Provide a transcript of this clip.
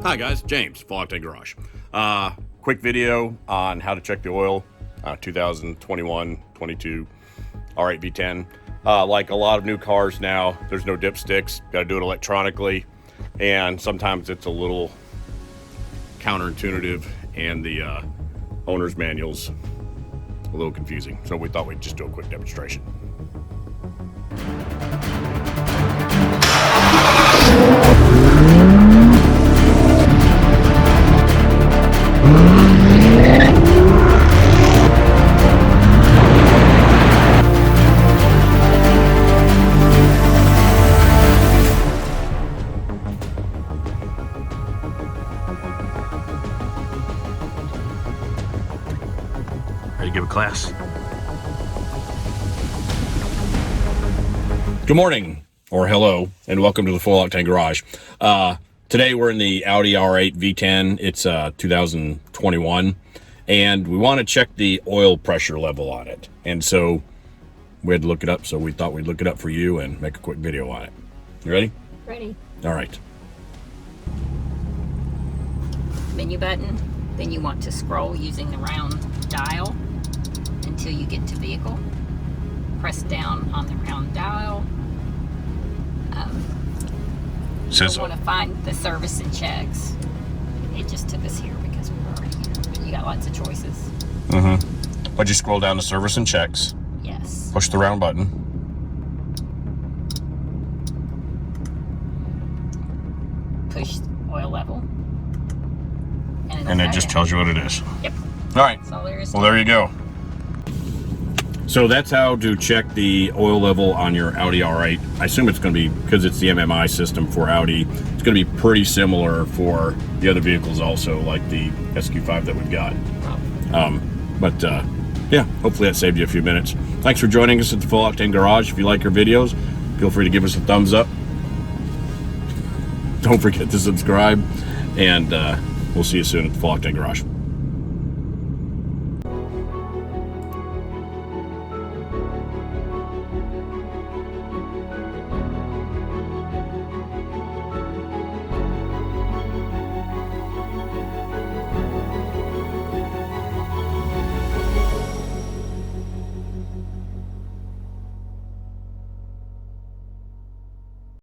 Hi guys, James, Full Octane Garage. Quick video on how to check the oil, 2021-22 R8V10. Like a lot of new cars now, there's no dipsticks, gotta do it electronically, and sometimes it's a little counterintuitive and the owner's manual's a little confusing. So we thought we'd just do a quick demonstration. Ready to give a class? Good morning, or hello, and welcome to the Full Octane Garage. Today we're in the Audi R8V10. It's 2021, and we want to check the oil pressure level on it. And so we had to look it up, so we thought we'd look it up for you and make a quick video on it. You ready? Ready. All right. Menu button. Then you want to scroll using the round dial until you get to vehicle. Press down on the round dial. You want to find the service and checks. It just took us here because we were already here. But you got lots of choices. Why'd you scroll down to service and checks? Yes. Push the round button. Push oil level. And it just tells you what it is. Yep. All right. That's all there is. Well, there you go. So that's how to check the oil level on your Audi R8. I assume it's going to be, because it's the MMI system for Audi, it's going to be pretty similar for the other vehicles also, like the SQ5 that we've got. Yeah, hopefully that saved you a few minutes. Thanks for joining us at the Full Octane Garage. If you like our videos, feel free to give us a thumbs up. Don't forget to subscribe, and we'll see you soon at the Full Octane Garage.